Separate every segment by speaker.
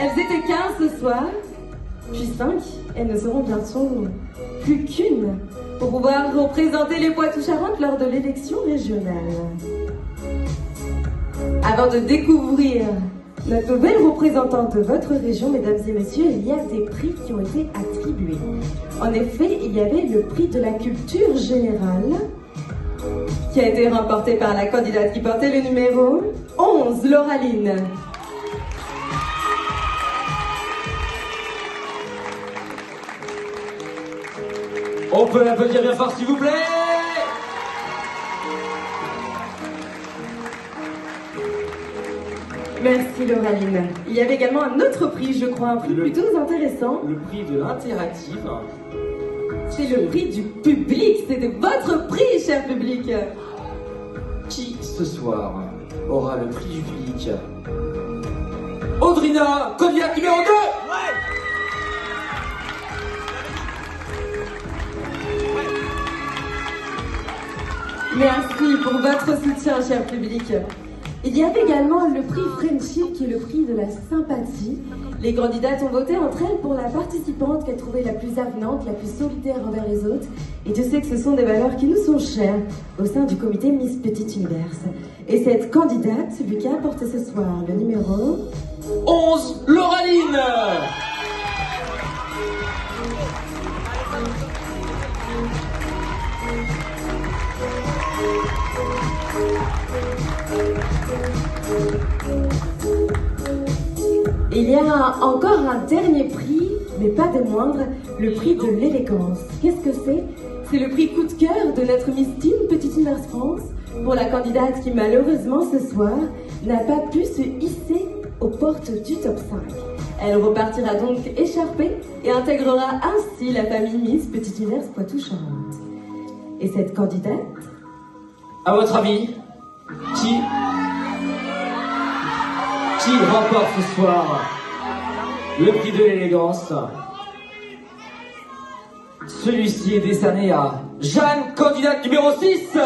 Speaker 1: Elles étaient 15 ce soir, puis 5, elles ne seront bientôt plus qu'une pour pouvoir représenter les Poitou-Charentes lors de l'élection régionale. Avant de découvrir notre nouvelle représentante de votre région, mesdames et messieurs, il y a des prix qui ont été attribués. En effet, il y avait le prix de la culture générale qui a été remporté par la candidate qui portait le numéro 11, Lauraline.
Speaker 2: On peut l'applaudir bien fort s'il vous plaît.
Speaker 1: Merci Lauraline. Il y avait également un autre prix, je crois, un prix plutôt intéressant.
Speaker 2: Le prix de l'interactive.
Speaker 1: C'est le prix du public, c'était votre prix, cher public.
Speaker 2: Qui, ce soir, aura le prix du public? Audrina, candidat numéro 2.
Speaker 1: Merci pour votre soutien, cher public. Il y avait également le prix Friendship, qui est le prix de la sympathie. Les candidates ont voté entre elles pour la participante qu'elles trouvaient la plus avenante, la plus solidaire envers les autres. Et Dieu sait que ce sont des valeurs qui nous sont chères au sein du comité Miss Petit Univers. Et cette candidate, Lucas, porte ce soir le numéro
Speaker 2: 11, Lauraline.
Speaker 1: Il y a encore un dernier prix, mais pas des moindres, le prix de l'élégance. Qu'est-ce que c'est? C'est le prix coup de cœur de notre Miss Teen Petite Univers France pour la candidate qui malheureusement ce soir n'a pas pu se hisser aux portes du top 5. Elle repartira donc écharpée et intégrera ainsi la famille Miss Petite Univers Poitou-Charentes. Et cette candidate?
Speaker 2: À votre avis, qui remporte ce soir le prix de l'élégance? Celui-ci est décerné à Jeanne, candidate numéro 6.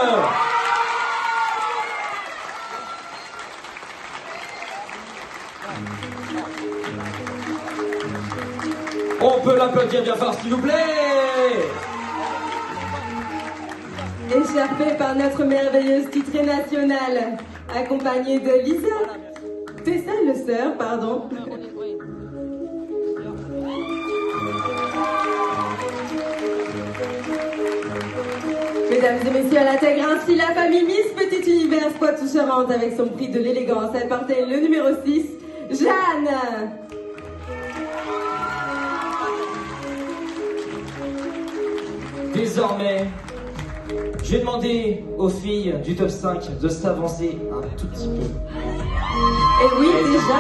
Speaker 2: On peut l'applaudir bien fort s'il vous plaît.
Speaker 1: Écharpée par notre merveilleuse titrée nationale, accompagnée de Lisa, Tessa le sœur, pardon. Mesdames et messieurs, elle intègre ainsi la famille Miss Petit Univers Poitou-Charentes avec son prix de l'élégance. Elle portait le numéro 6, Jeanne.
Speaker 2: Désormais, j'ai demandé aux filles du top 5 de s'avancer un tout petit peu.
Speaker 1: Et oui, déjà.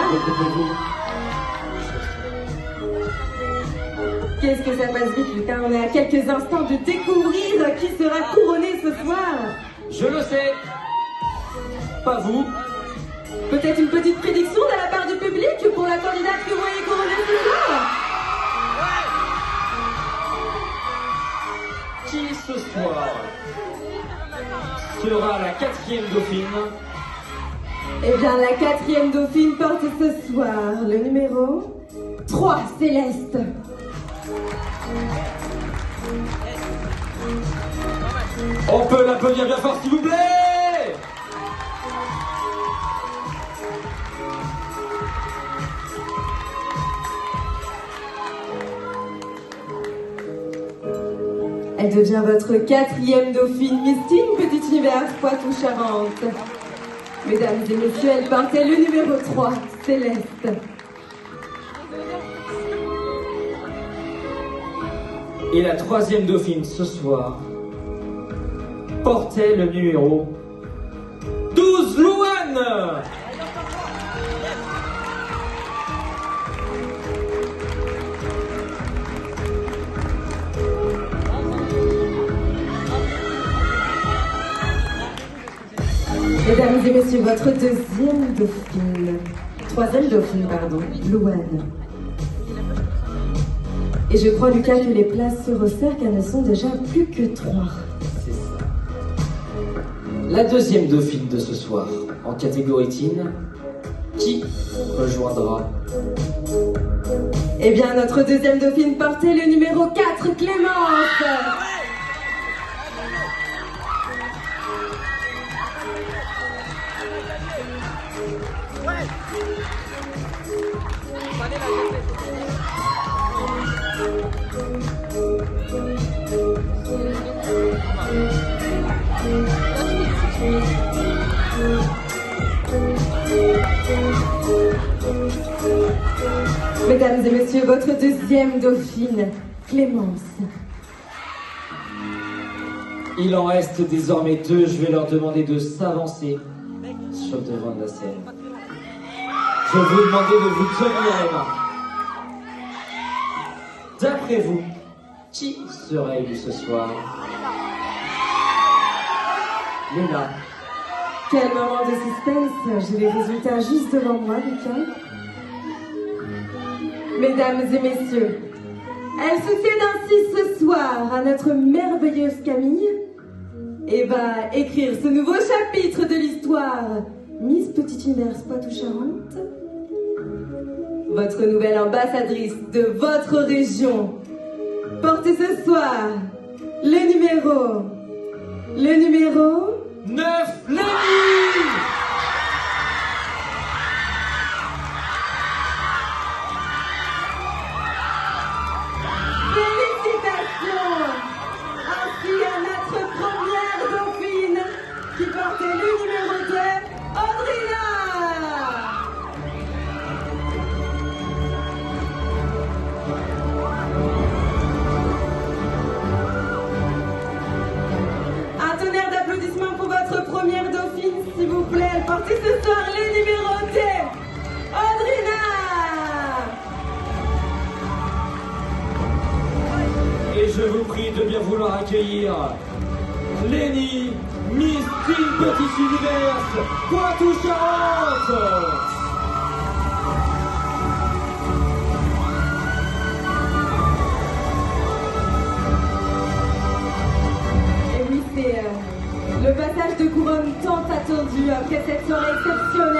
Speaker 1: Qu'est-ce que ça passe vite, Lucas? On est à quelques instants de découvrir qui sera couronné ce soir.
Speaker 2: Je le sais. Pas vous.
Speaker 1: Peut-être une petite prédiction de la part du public pour la candidate que vous voyez couronnée ce soir?
Speaker 2: Qui ce soir sera la 4e dauphine?
Speaker 1: Eh bien, la 4e dauphine porte ce soir le numéro 3, Céleste.
Speaker 2: On peut l'applaudir bien fort s'il vous plaît.
Speaker 1: Elle devient votre 4e dauphine Miss Teen Petit Univers Poitou-Charentes. Mesdames et messieurs, elle portait le numéro 3, Céleste.
Speaker 2: Et la 3e dauphine ce soir portait le numéro 12, Louane.
Speaker 1: Mesdames et messieurs, votre 2e dauphine, 3e dauphine, pardon, Louane. Et je crois, Lucas, que les places se resserrent car elles ne sont déjà plus que 3.
Speaker 2: C'est ça. La 2e dauphine de ce soir, en catégorie teen, qui rejoindra
Speaker 1: Eh bien, notre deuxième dauphine portait le numéro 4, Clémence. Mesdames et messieurs, votre deuxième dauphine, Clémence.
Speaker 2: Il en reste désormais 2, je vais leur demander de s'avancer sur le devant de la scène. Je vais vous demander de vous tenir les mains. D'après vous, qui sera élu ce soir? Léna.
Speaker 1: Quel moment de suspense, j'ai les résultats juste devant moi, Lucas. Mesdames et messieurs, elle succède ainsi ce soir à notre merveilleuse Camille et va écrire ce nouveau chapitre de l'histoire Miss Petit Univers Poitou-Charentes. Votre nouvelle ambassadrice de votre région porte ce soir le numéro
Speaker 2: 9, Lénie.
Speaker 1: Félicitations ainsi à notre première dauphine qui portait le numéro 2, Audrina. Un tonnerre d'applaudissements pour votre première dauphine, s'il vous plaît. Elle portait ce soir les numéros 2, Audrina.
Speaker 2: Et je vous prie de bien vouloir accueillir Lénie, Miss Team Petit Univers Poitou-Charentes.
Speaker 1: Et oui, c'est le passage de couronne tant attendu après cette soirée exceptionnelle.